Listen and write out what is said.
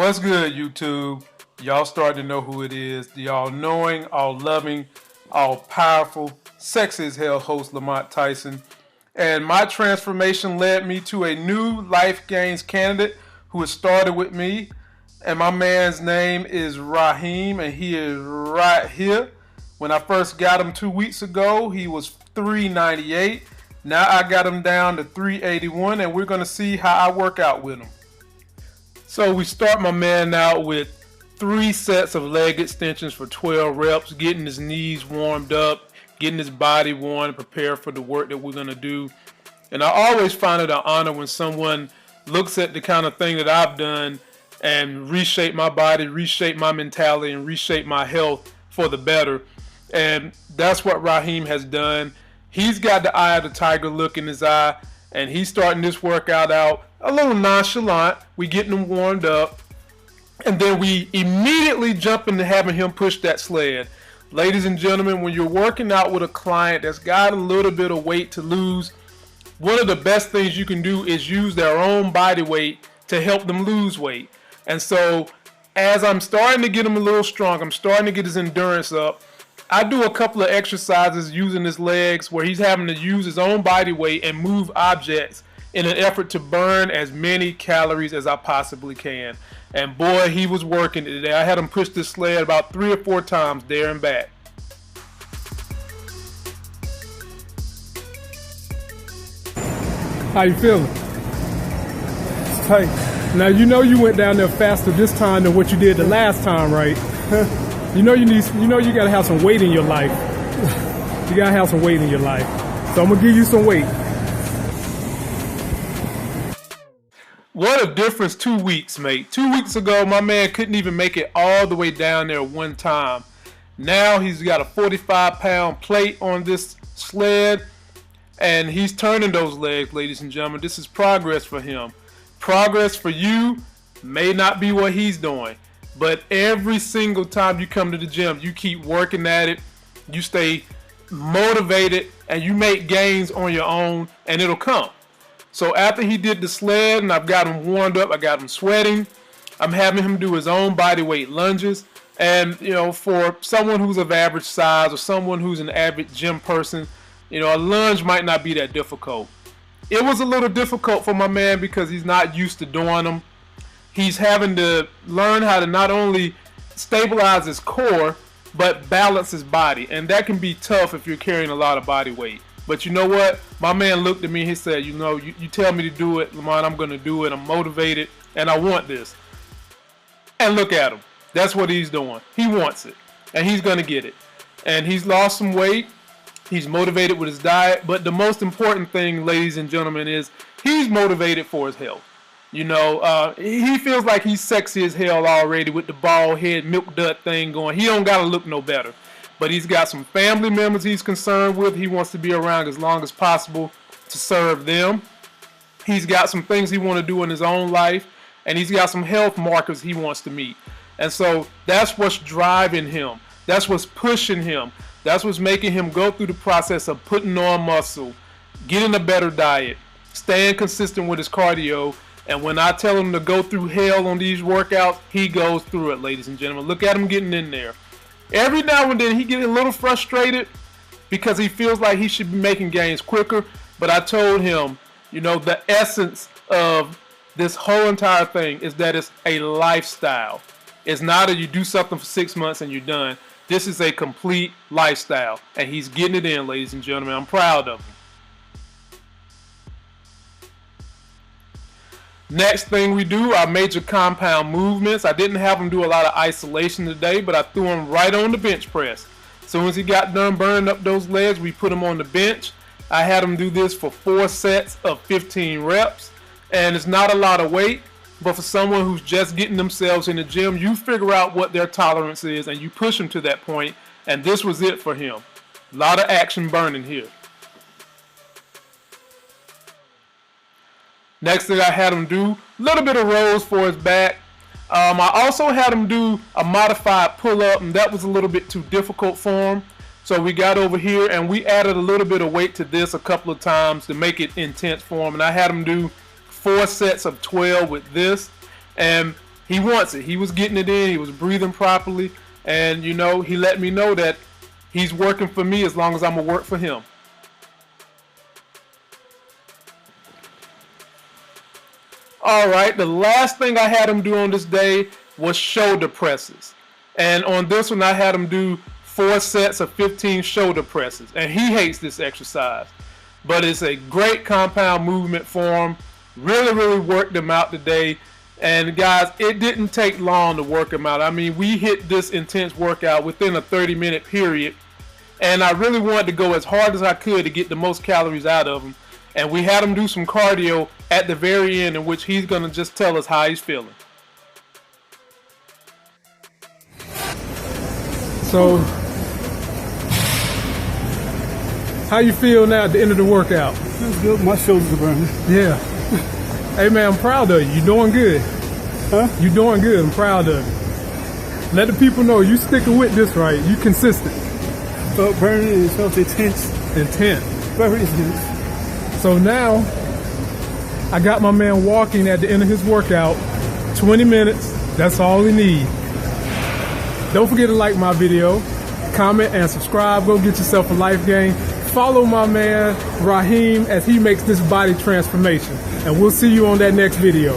What's good, YouTube? Y'all starting to know who it is. The all-knowing, all-loving, all-powerful, sexy as hell host Lamont Tyson. And my transformation led me to a new Life Gains candidate who has started with me. And my man's name is Raheem, and he is right here. When I first got him 2 weeks ago, he was 398. Now I got him down to 381, and we're going to see how I work out with him. So we start my man out with 3 sets of leg extensions for 12 reps, getting his knees warmed up, getting his body warm, prepared for the work that we're going to do. And I always find it an honor when someone looks at the kind of thing that I've done and reshape my body, reshape my mentality, and reshape my health for the better. And that's what Raheem has done. He's got the eye of the tiger look in his eye, and he's starting this workout out a little nonchalant. We getting him warmed up, and then we immediately jump into having him push that sled. Ladies and gentlemen, when you're working out with a client that's got a little bit of weight to lose, one of the best things you can do is use their own body weight to help them lose weight. And so as I'm starting to get him a little strong, I'm starting to get his endurance up, I do a couple of exercises using his legs where he's having to use his own body weight and move objects in an effort to burn as many calories as I possibly can. And boy, he was working today. I had him push this sled about 3 or 4 times there and back. How you feeling? It's tight. Now you know you went down there faster this time than what you did the last time, right? You know you gotta have some weight in your life. You gotta have some weight in your life. So I'm gonna give you some weight. What a difference 2 weeks make. 2 weeks ago, my man couldn't even make it all the way down there one time. Now he's got a 45-pound plate on this sled, and he's turning those legs, ladies and gentlemen. This is progress for him. Progress for you may not be what he's doing, but every single time you come to the gym, you keep working at it, you stay motivated, and you make gains on your own, and it'll come. So after he did the sled and I've got him warmed up, I got him sweating, I'm having him do his own body weight lunges. And, you know, for someone who's of average size or someone who's an average gym person, you know, a lunge might not be that difficult. It was a little difficult for my man because he's not used to doing them. He's having to learn how to not only stabilize his core, but balance his body. And that can be tough if you're carrying a lot of body weight. But you know what? My man looked at me and he said, you know, you tell me to do it, Lamont, I'm going to do it. I'm motivated and I want this. And look at him. That's what he's doing. He wants it and he's going to get it. And he's lost some weight. He's motivated with his diet. But the most important thing, ladies and gentlemen, is he's motivated for his health. You know, he feels like he's sexy as hell already with the bald head, milk dud thing going. He don't got to look no better. But he's got some family members he's concerned with. He wants to be around as long as possible to serve them. He's got some things he wants to do in his own life. And he's got some health markers he wants to meet. And so that's what's driving him. That's what's pushing him. That's what's making him go through the process of putting on muscle, getting a better diet, staying consistent with his cardio. And when I tell him to go through hell on these workouts, he goes through it, ladies and gentlemen. Look at him getting in there. Every now and then he gets a little frustrated because he feels like he should be making gains quicker. But I told him, you know, the essence of this whole entire thing is that it's a lifestyle. It's not that you do something for 6 months and you're done. This is a complete lifestyle. And he's getting it in, ladies and gentlemen. I'm proud of him. Next thing we do are major compound movements. I didn't have him do a lot of isolation today, but I threw him right on the bench press. As soon as he got done burning up those legs, we put him on the bench. I had him do this for 4 sets of 15 reps. And it's not a lot of weight, but for someone who's just getting themselves in the gym, you figure out what their tolerance is and you push them to that point. And this was it for him. A lot of action burning here. Next thing I had him do, a little bit of rows for his back. I also had him do a modified pull-up, and that was a little bit too difficult for him. So we got over here, and we added a little bit of weight to this a couple of times to make it intense for him. And I had him do 4 sets of 12 with this. And he wants it. He was getting it in. He was breathing properly. And, you know, he let me know that he's working for me as long as I'm going to work for him. All right, the last thing I had him do on this day was shoulder presses. And on this one, I had him do 4 sets of 15 shoulder presses. And he hates this exercise. But it's a great compound movement for him. Really, really worked him out today. And guys, it didn't take long to work him out. I mean, we hit this intense workout within a 30-minute period. And I really wanted to go as hard as I could to get the most calories out of him. And we had him do some cardio at the very end, in which he's going to just tell us how he's feeling. So, how you feel now at the end of the workout? Feels good. My shoulders are burning. Yeah. Hey man, I'm proud of you. You're doing good. Huh? You're doing good. I'm proud of you. Let the people know you sticking with this, right? You consistent. Felt burning and it felt intense. Intense. Very intense. So now, I got my man walking at the end of his workout. 20 minutes. That's all we need. Don't forget to like my video, comment, and subscribe. Go get yourself a life game. Follow my man Raheem as he makes this body transformation. And we'll see you on that next video.